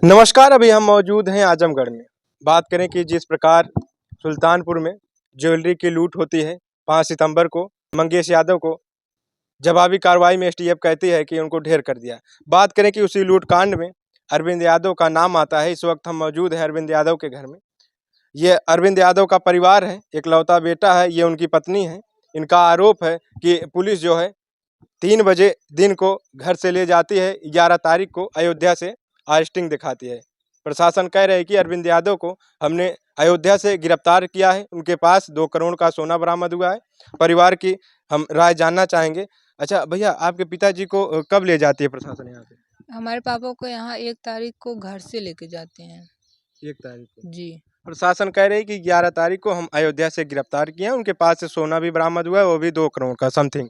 नमस्कार। अभी हम मौजूद हैं आजमगढ़ में। बात करें कि जिस प्रकार सुल्तानपुर में ज्वेलरी की लूट होती है 5 सितंबर को मंगेश यादव को जवाबी कार्रवाई में एसटीएफ कहती है कि उनको ढेर कर दिया। बात करें कि उसी लूटकांड में अरविंद यादव का नाम आता है। इस वक्त हम मौजूद हैं अरविंद यादव के घर में। ये अरविंद यादव का परिवार है, इकलौता बेटा है, ये उनकी पत्नी है। इनका आरोप है कि पुलिस जो है 3 बजे दिन को घर से ले जाती है, 11 तारीख को अयोध्या से अरेस्टिंग दिखाती है। प्रशासन कह रहे हैं कि अरविंद यादव को हमने अयोध्या से गिरफ्तार किया है, उनके पास 2 करोड़ का सोना बरामद हुआ है। परिवार की हम राय जानना चाहेंगे। अच्छा भैया, आपके पिताजी को कब ले जाती है प्रशासन यहाँ से? हमारे पापा को यहाँ 1 तारीख को घर से लेके जाते हैं। 1 तारीख को। जी। प्रशासन कह रही है कि 11 तारीख को हम अयोध्या से गिरफ्तार किए हैं, उनके पास से सोना भी बरामद हुआ है, वो भी 2 करोड़ का समथिंग।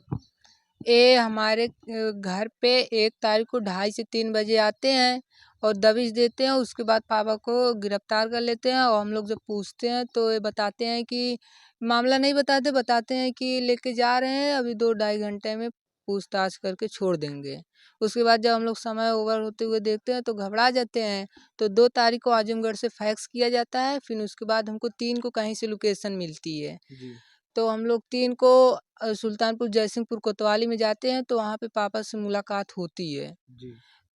ये हमारे घर पे 1 तारीख को 2:30 से 3 बजे आते हैं और दबिश देते हैं। उसके बाद पापा को गिरफ्तार कर लेते हैं और हम लोग जब पूछते हैं तो ये बताते हैं कि मामला नहीं बताते, बताते हैं कि लेके जा रहे हैं, अभी 2 ढाई घंटे में पूछताछ करके छोड़ देंगे। उसके बाद जब हम लोग समय ओवर होते हुए देखते हैं तो घबरा जाते हैं। तो 2 तारीख को आजमगढ़ से फैक्स किया जाता है, फिर उसके बाद हमको 3 को कहीं से लोकेशन मिलती है। जी। तो हम लोग 3 को सुल्तानपुर जयसिंहपुर कोतवाली में जाते हैं तो वहाँ पे पापा से मुलाकात होती है। जी।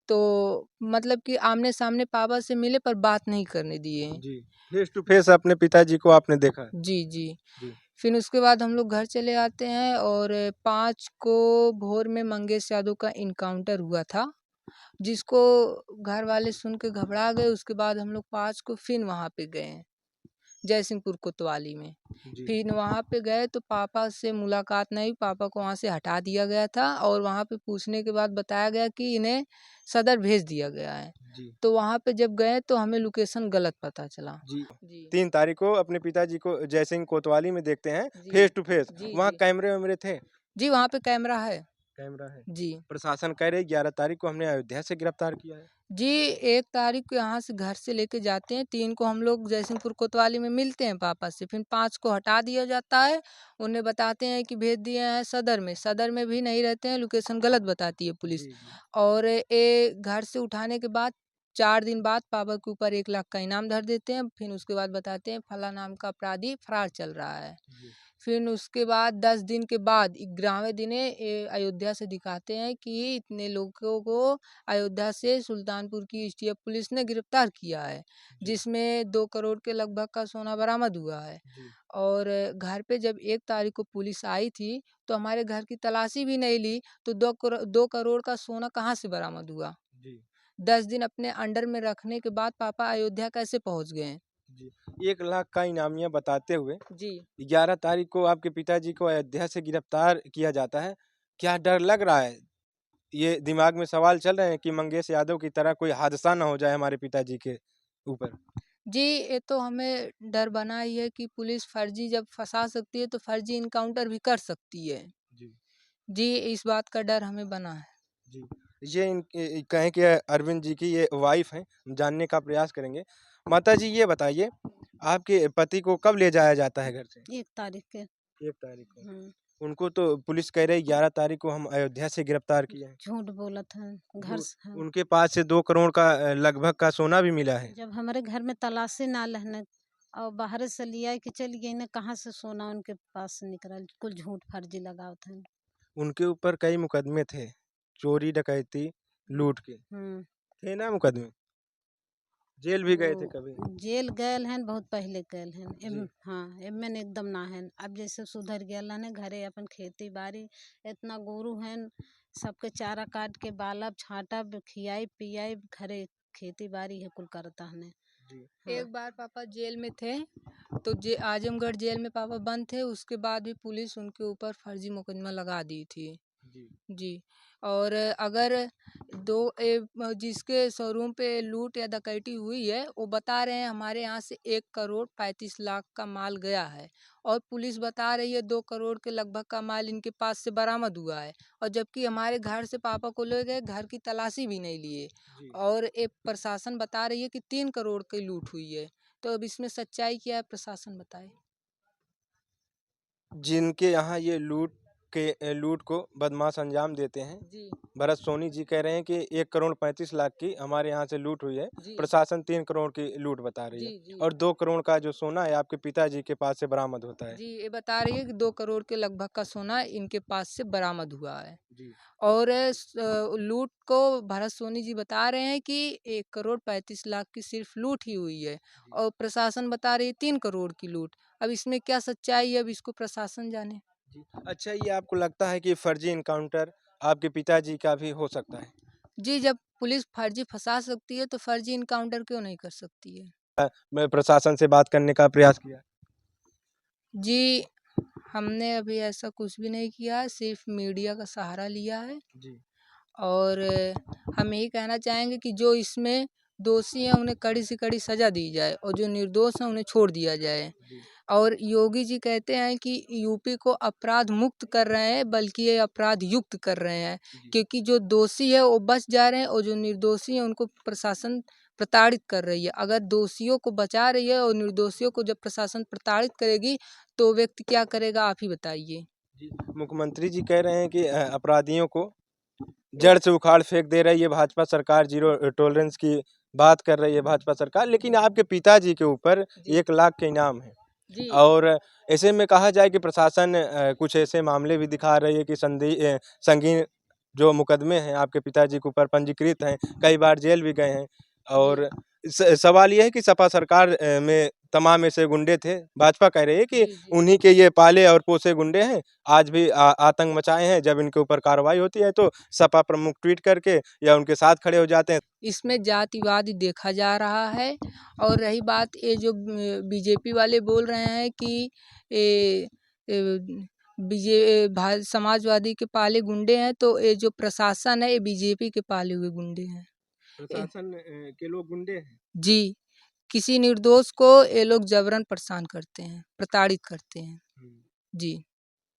तो मतलब कि आमने-सामने पापा से मिले पर बात नहीं करने दिए। जी। फेस टू फेस अपने पिताजी को आपने देखा? जी, जी। जी। फिर उसके बाद हम लोग घर चले आते हैं और 5 को भोर में मंगेश यादव का एनकाउंटर हुआ था, जिसको घर वाले सुन के घबरा गए। उसके बाद हम लोग 5 को फिर वहाँ पे गए। जयसिंहपुर कोतवाली में। जी। फिर वहाँ पे गए तो पापा से मुलाकात नहीं हुई, पापा को वहाँ से हटा दिया गया था और वहाँ पे पूछने के बाद बताया गया कि इन्हें सदर भेज दिया गया है। जी। तो वहाँ पे जब गए तो हमें लोकेशन गलत पता चला। जी। जी। 3 तारीख को अपने पिताजी को जयसिंह कोतवाली में देखते हैं जी। Face to face. जी, वहाँ जी। कैमरे-वैमरे थे? जी, वहाँ पे कैमरा है। कैमरा है। जी। प्रशासन कह रही 11 तारीख को हमने अयोध्या से गिरफ्तार किया है। जी, 1 तारीख को यहाँ से घर से लेके जाते हैं, 3 को हम लोग जयसिंहपुर कोतवाली में मिलते हैं पापा से, फिर 5 को हटा दिया जाता है। उन्हें बताते हैं कि भेज दिए हैं सदर में भी नहीं रहते हैं, लोकेशन गलत बताती है पुलिस। जी, जी। और ये घर से उठाने के बाद 4 दिन बाद पापा के ऊपर 1 लाख का इनाम धर देते हैं, फिर उसके बाद बताते हैं फला नाम का अपराधी फरार चल रहा है। जी। फिर उसके बाद 10 दिन के बाद 11वें दिन अयोध्या से दिखाते हैं कि इतने लोगों को अयोध्या से सुल्तानपुर की एसटीएफ पुलिस ने गिरफ्तार किया है, जी। जिसमें 2 करोड़ के लगभग का सोना बरामद हुआ है। जी। और घर पे जब 1 तारीख को पुलिस आई थी, तो हमारे घर की तलाशी भी नहीं ली, तो 2 करोड़ का सोना कहाँ से बरामद हुआ? जी। 10 दिन अपने अंडर में रखने के बाद पापा अयोध्या कैसे पहुँच गए? जी। 1 लाख का इनामिया बताते हुए जी। 11 तारीख को आपके पिताजी को अयोध्या से गिरफ्तार किया जाता है। क्या डर लग रहा है? ये दिमाग में सवाल चल रहे हैं कि मंगेश यादव की तरह कोई हादसा ना हो जाए हमारे पिताजी के ऊपर? जी, ये तो हमें डर बना ही है कि पुलिस फर्जी जब फँसा सकती है, तो फर्जी एनकाउंटर भी कर सकती है। जी। जी, इस बात का डर हमें बना है। जी। ये कहें कि अरविंद जी की ये वाइफ़ हैं, हम जानने का प्रयास करेंगे। माताजी ये बताइए, आपके पति को कब ले जाया जाता है घर से? 1 तारीख के। 1 तारीख को। हुँ, उनको तो पुलिस कह रही 11 तारीख को हम अयोध्या से गिरफ्तार किए हैं। झूठ बोलत हैं, घर जो से हाँ। उनके पास से 2 करोड़ का लगभग का सोना भी मिला है। जब हमारे घर में तलाशी ना रहने और बाहरे से लिया कि चल गई ना कहाँ से सोना उनके पास से निकलल, कुल झूठ फर्जी लगावत हैं। उनके ऊपर कई मुकदमे थे, चोरी, डकैती, लूट के। हुँ, थे ना मुकदमे? जेल भी गए थे कभी? जेल गयल हन बहुत पहले गयल हन। जी। हाँ, एमन एकदम ना हन। अब जैसे सुधर गयल हन, घरे अपन खेती-बाड़ी एतना गोरु हन, सबके चारा काट के बालब, छाँटब, खियाई-पियाई, घरे खेती-बाड़ी है कुल करता हने। जी। हाँ। एक बार पापा जेल में थे, तो आजमगढ़ जेल में पापा बंद थे, उसके बाद भी पुलिस उनके ऊपर फर्जी मुकदमा लगा दी थी। जी। जी। और अगर जिसके शोरूम पे लूट या डकैती हुई है, वो बता रहे हैं हमारे यहाँ से 1 करोड़ 35 लाख का माल गया है और पुलिस बता रही है 2 करोड़ के लगभग का माल इनके पास से बरामद हुआ है और जबकि हमारे घर से पापा को ले गए, घर की तलाशी भी नहीं लिए जी। और एक प्रशासन बता रही है कि 3 करोड़ की लूट हुई है। तो अब इसमें सच्चाई क्या है, प्रशासन बताए? जिनके यहाँ ये लूट के लूट को बदमाश अंजाम देते हैं। जी भरत सोनी जी कह रहे हैं कि 1,35,00,000 की हमारे यहाँ से लूट हुई है। जी प्रशासन 3 करोड़ की लूट बता रही है। जी जी और 2 करोड़ का जो सोना है आपके पिताजी के पास से बरामद होता है। जी, ये बता रही है कि 2 करोड़ के लगभग का सोना इनके पास से बरामद हुआ है। जी। और लूट को भरत सोनी जी बता रहे हैं कि 1,35,00,000 की सिर्फ लूट ही हुई है जी। और प्रशासन बता रही है 3 करोड़ की लूट। अब इसमें क्या सच्चाई है, अब इसको प्रशासन जाने। जी। अच्छा, ये आपको लगता है कि फर्जी एनकाउंटर आपके पिताजी का भी हो सकता है? जी, जब पुलिस फर्जी फँसा सकती है तो फर्जी एनकाउंटर क्यों नहीं कर सकती है? मैं प्रशासन से बात करने का प्रयास किया। जी, हमने अभी ऐसा कुछ भी नहीं किया है, सिर्फ मीडिया का सहारा लिया है। जी। और हम यही कहना चाहेंगे कि जो इसमें दोषी हैं उन्हें कड़ी से कड़ी सज़ा दी जाए और जो निर्दोष हैं उन्हें छोड़ दिया जाए। जी। और योगी जी कहते हैं कि यूपी को अपराध मुक्त कर रहे हैं, बल्कि ये अपराध युक्त कर रहे हैं, जी। क्योंकि जो दोषी है वो बच जा रहे हैं और जो निर्दोषी हैं उनको प्रशासन प्रताड़ित कर रही है। अगर दोषियों को बचा रही है और निर्दोषियों को जब प्रशासन प्रताड़ित करेगी तो व्यक्ति क्या करेगा, आप ही बताइए। जी। मुख्यमंत्री जी कह रहे हैं कि अपराधियों को जड़ से उखाड़ फेंक दे रही है भाजपा सरकार, ज़ीरो टॉलरेंस की बात कर रही है भाजपा सरकार, लेकिन आपके पिताजी के ऊपर जी 1 लाख के इनाम है। जी और ऐसे में कहा जाए कि प्रशासन कुछ ऐसे मामले भी दिखा रही है कि संगीन जो मुकदमे हैं आपके पिताजी के ऊपर पंजीकृत हैं, कई बार जेल भी गए हैं। जी और सवाल ये है कि सपा सरकार में तमाम ऐसे गुंडे थे। भाजपा कह रही है कि जी जी उन्हीं के ये पाले और पोसे गुंडे हैं, आज भी आतंक मचाए हैं। जब इनके ऊपर कार्रवाई होती है तो सपा प्रमुख ट्वीट करके या उनके साथ खड़े हो जाते हैं। इसमें जातिवाद देखा जा रहा है। और रही बात ये जो बीजेपी वाले बोल रहे हैं कि ए, ए, समाजवादी के पाले गुंडे हैं, तो ये जो प्रशासन है ये बीजेपी के पाले हुए गुंडे हैं। प्रशासन के लोग गुंडे हैं। जी, किसी निर्दोष को ये लोग जबरन परेशान करते हैं, प्रताड़ित करते हैं। जी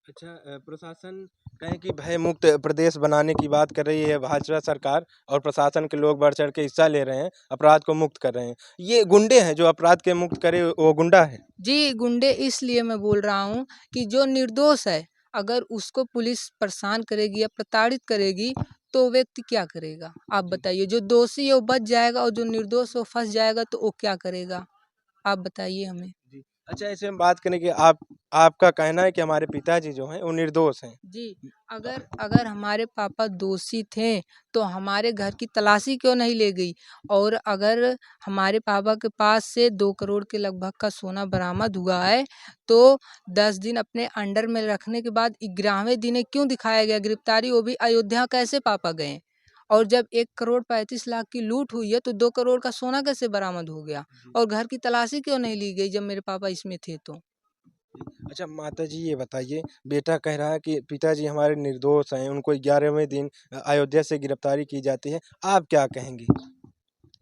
अच्छा, प्रशासन कहें कि भय मुक्त प्रदेश बनाने की बात कर रही है भाजपा सरकार और प्रशासन के लोग बढ़ चढ़ के हिस्सा ले रहे हैं, अपराध को मुक्त कर रहे हैं। ये गुंडे हैं जो अपराध के मुक्त करे, वो गुंडा है। जी, गुंडे इसलिए मैं बोल रहा हूँ कि जो निर्दोष है, अगर उसको पुलिस परेशान करेगी या प्रताड़ित करेगी, तो व्यक्ति क्या करेगा? आप जी। बताइए। जो दोषी है वो बच जाएगा और जो निर्दोष है वो फँस जाएगा, तो वो क्या करेगा? आप बताइए हमें। जी। अच्छा, ऐसे में बात करें कि आपका कहना है कि हमारे पिताजी जो हैं वो निर्दोष हैं। जी, अगर अगर हमारे पापा दोषी थे, तो हमारे घर की तलाशी क्यों नहीं ले गई? और अगर हमारे पापा के पास से 2 करोड़ के लगभग का सोना बरामद हुआ है, तो 10 दिन अपने अंडर में रखने के बाद 11वें दिन क्यों दिखाया गया गिरफ्तारी, वो भी अयोध्या कैसे पापा गए? और जब 1,35,00,000 की लूट हुई है, तो 2 करोड़ का सोना कैसे बरामद हो गया? जी। और घर की तलाशी क्यों नहीं ली गई जब मेरे पापा इसमें थे तो? अच्छा माताजी, ये बताइए, बेटा कह रहा है कि पिताजी हमारे निर्दोष हैं, उनको 11वें दिन अयोध्या से गिरफ्तारी की जाती है। आप क्या कहेंगी?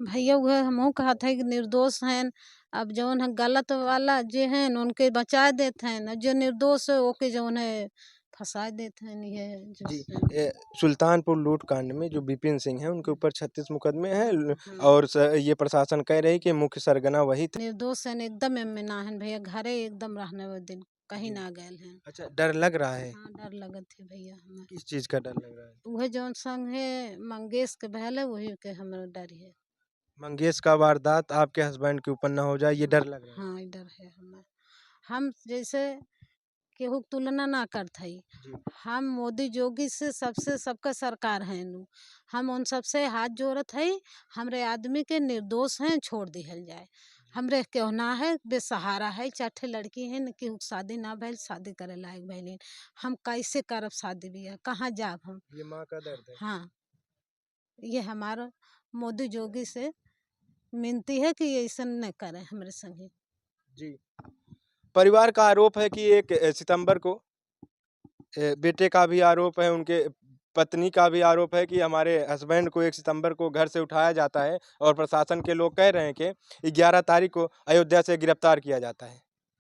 भैया उहे हमहू कहत हई कि निर्दोष हैं। अब जौन है गलत वाला जे हैं उनके बचा देत हैं, और जो निर्दोष है ओके जौन है फंसा देत हैं। ये जी। जिससे सुल्तानपुर लूट कांड में जो विपिन सिंह हैं उनके ऊपर 36 मुकदमे हैं हाँ, और ये प्रशासन कह रही है कि मुख्य सरगना वही थे। निर्दोष हैं एकदम एमे ना हैं भैया, घरे एकदम रहने वो दिन कहीं जी। ना गए हैं। अच्छा, डर लग रहा है? हाँ, डर लगत है भैया हमें। किस चीज़ का डर लग रहा है? उहे जौन संग है मंगेश के भैले वही के हमरा डर है। मंगेश का वारदात आपके हस्बैंड के ऊपर ना हो जाए, ये डर लग रहा है? हाँ, डर है हमें। हम जैसे केहू के तुलना ना करत हई। जी। हम मोदी जोगी से सबसे सबका सरकार हैं नु। हम उन सबसे हाथ जोड़त हई, हमरे आदमी के निर्दोष हैं छोड़ दिहल जाए। हमरे केहू ना है, बेसहारा है, 4 ठे लड़की हैं, केहू के शादी ना भइल, शादी करे लायक भइलीन। हम कैसे करब शादी बियाह? कहाँ जाब हम? ये माँ का दर्द है। हाँ, ये हमारा मोदी जोगी से विनती है कि ऐसन न करें हमरे संगे। जी। परिवार का आरोप है कि 1 सितंबर को बेटे का भी आरोप है, उनके पत्नी का भी आरोप है कि हमारे हस्बैंड को 1 सितंबर को घर से उठाया जाता है और प्रशासन के लोग कह रहे हैं कि 11 तारीख को अयोध्या से गिरफ्तार किया जाता है।